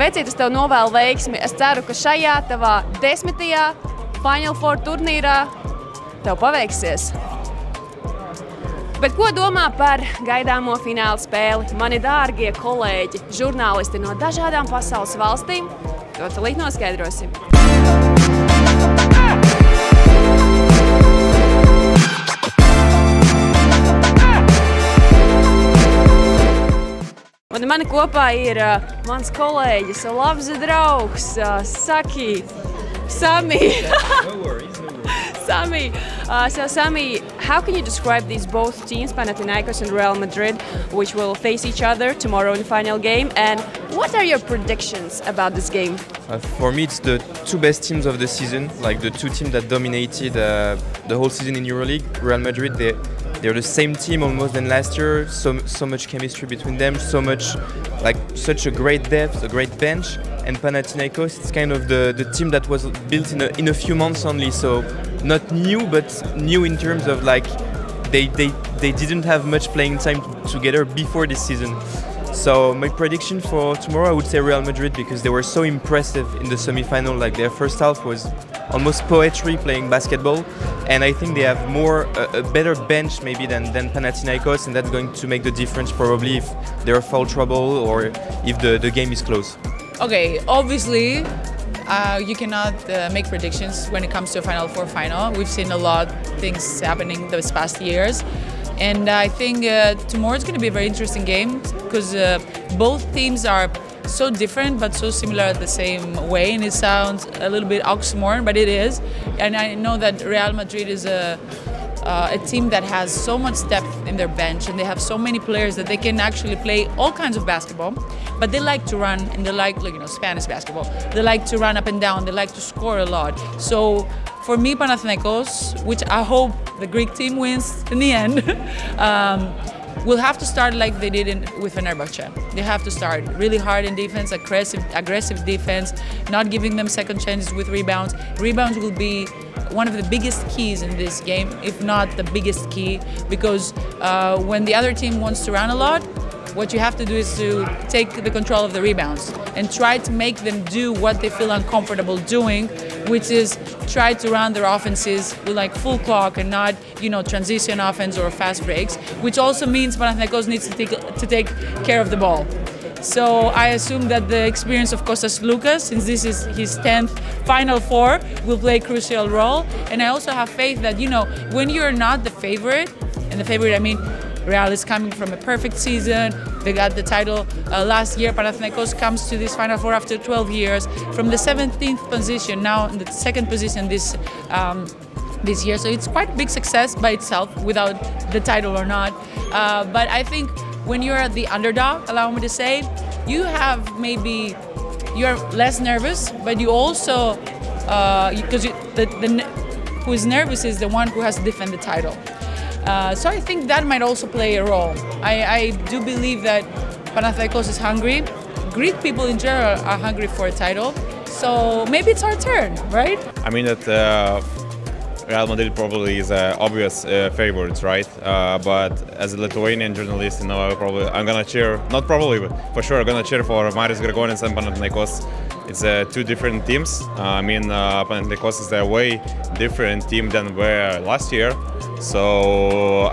Vecīt, es tev novēlu veiksmi. Es ceru, ka šajā tavā 10. Final Four turnīrā tev paveiksies. Bet ko domā par gaidāmo fināla spēli? Mani dārgie kolēģi, žurnālisti no dažādām pasaules valstīm, to tūlīt noskaidrosim. Un mani kopā ir mans kolēģis, labs draugs, Sami. No worries. Sami, so Sami, how can you describe these both teams, Panathinaikos and Real Madrid, which will face each other tomorrow in the final game? And what are your predictions about this game? For me, it's the two best teams of the season, like the two teams that dominated the whole season in EuroLeague. Real Madrid, they're the same team almost than last year. So much chemistry between them, such a great depth, a great bench. And Panathinaikos, it's kind of the team that was built in a few months only. So not new, but new in terms of like they didn't have much playing time together before this season. So my prediction for tomorrow, I would say Real Madrid, because they were so impressive in the semi-final. Like their first half was almost poetry playing basketball, and I think they have a better bench maybe than Panathinaikos, and that's going to make the difference probably if they're foul trouble or if the game is close. Okay, obviously you cannot make predictions when it comes to a Final Four final. We've seen a lot of things happening those past years. And I think tomorrow is going to be a very interesting game because both teams are so different but so similar at the same way, and it sounds a little bit oxymoron, but it is. And I know that Real Madrid is a team that has so much depth in their bench, and they have so many players that they can actually play all kinds of basketball, but they like to run, and they like Spanish basketball. They like to run up and down, they like to score a lot. So for me, Panathinaikos, which I hope the Greek team wins in the end, will have to start like they did with Fenerbahce. They have to start really hard in defense, aggressive defense, not giving them second chances with rebounds. Rebounds will be one of the biggest keys in this game, if not the biggest key, because when the other team wants to run a lot, what you have to do is to take the control of the rebounds and try to make them do what they feel uncomfortable doing, which is try to run their offenses with like full clock and not, transition offense or fast breaks, which also means Panathinaikos needs to take care of the ball. So I assume that the experience of Kostas Loukas, since this is his 10th Final Four, will play a crucial role. And I also have faith that, when you're not the favorite, and the favorite I mean Real is coming from a perfect season. They got the title last year. Panathinaikos comes to this Final Four after 12 years from the 17th position, now in the second position this year. So it's quite a big success by itself without the title or not. But I think when you're the underdog, allow me to say, you're less nervous, but you also, because who is nervous is the one who has to defend the title. So I think that might also play a role. I do believe that Panathinaikos is hungry. Greek people in general are hungry for a title. So maybe it's our turn, right? I mean that Real Madrid probably is obvious favorites, right? But as a Lithuanian journalist, I'm gonna cheer, not probably, but for sure, I'm gonna cheer for Marius Grigonis and Panathinaikos. It's two different teams. Panathinaikos is a way different team than were last year. So,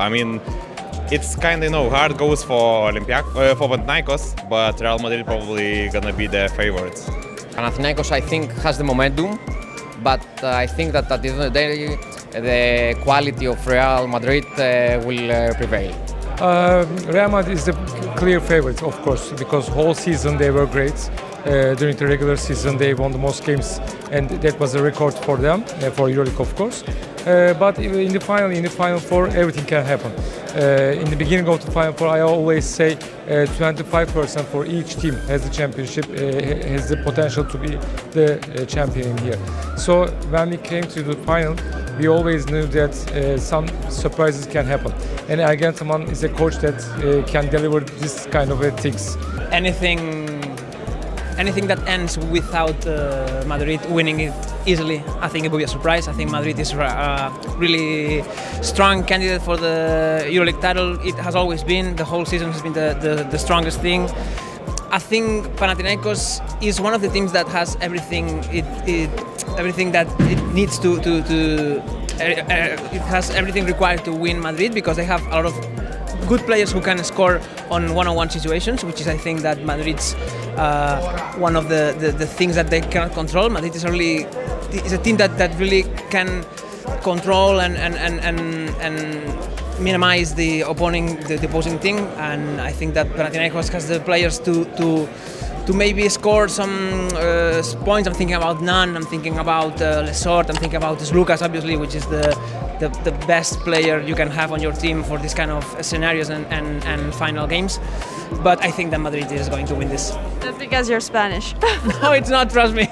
it's kind of, hard goes for Panathinaikos, but Real Madrid probably gonna be the favorites. Panathinaikos, I think, has the momentum, but I think that at the end of the day, the quality of Real Madrid will prevail. Real Madrid is the clear favorite, of course, because whole season they were great. During the regular season, they won the most games, and that was a record for them, for EuroLeague, of course. But in the Final Four, everything can happen. In the beginning of the Final Four, I always say 25% for each team has the championship, has the potential to be the champion here. So when we came to the final, we always knew that some surprises can happen. And Ergen Ataman is a coach that can deliver this kind of things. Anything that ends without Madrid winning it easily, I think it will be a surprise. I think Madrid is a really strong candidate for the EuroLeague title. It has always been. The whole season has been the strongest thing. I think Panathinaikos is one of the teams that has everything everything that it needs to it has everything required to win Madrid, because they have a lot of good players who can score on one-on-one situations, which is, I think, that Madrid's one of the things that they cannot control. Madrid is a team that really can control and minimize the opposing team, and I think that Panathinaikos has the players to maybe score some points. I'm thinking about Nan, I'm thinking about Lesort, I'm thinking about Lucas, obviously, which is the best player you can have on your team for this kind of scenarios and final games. But I think that Madrid is going to win this. That's because you're Spanish. No, it's not, trust me.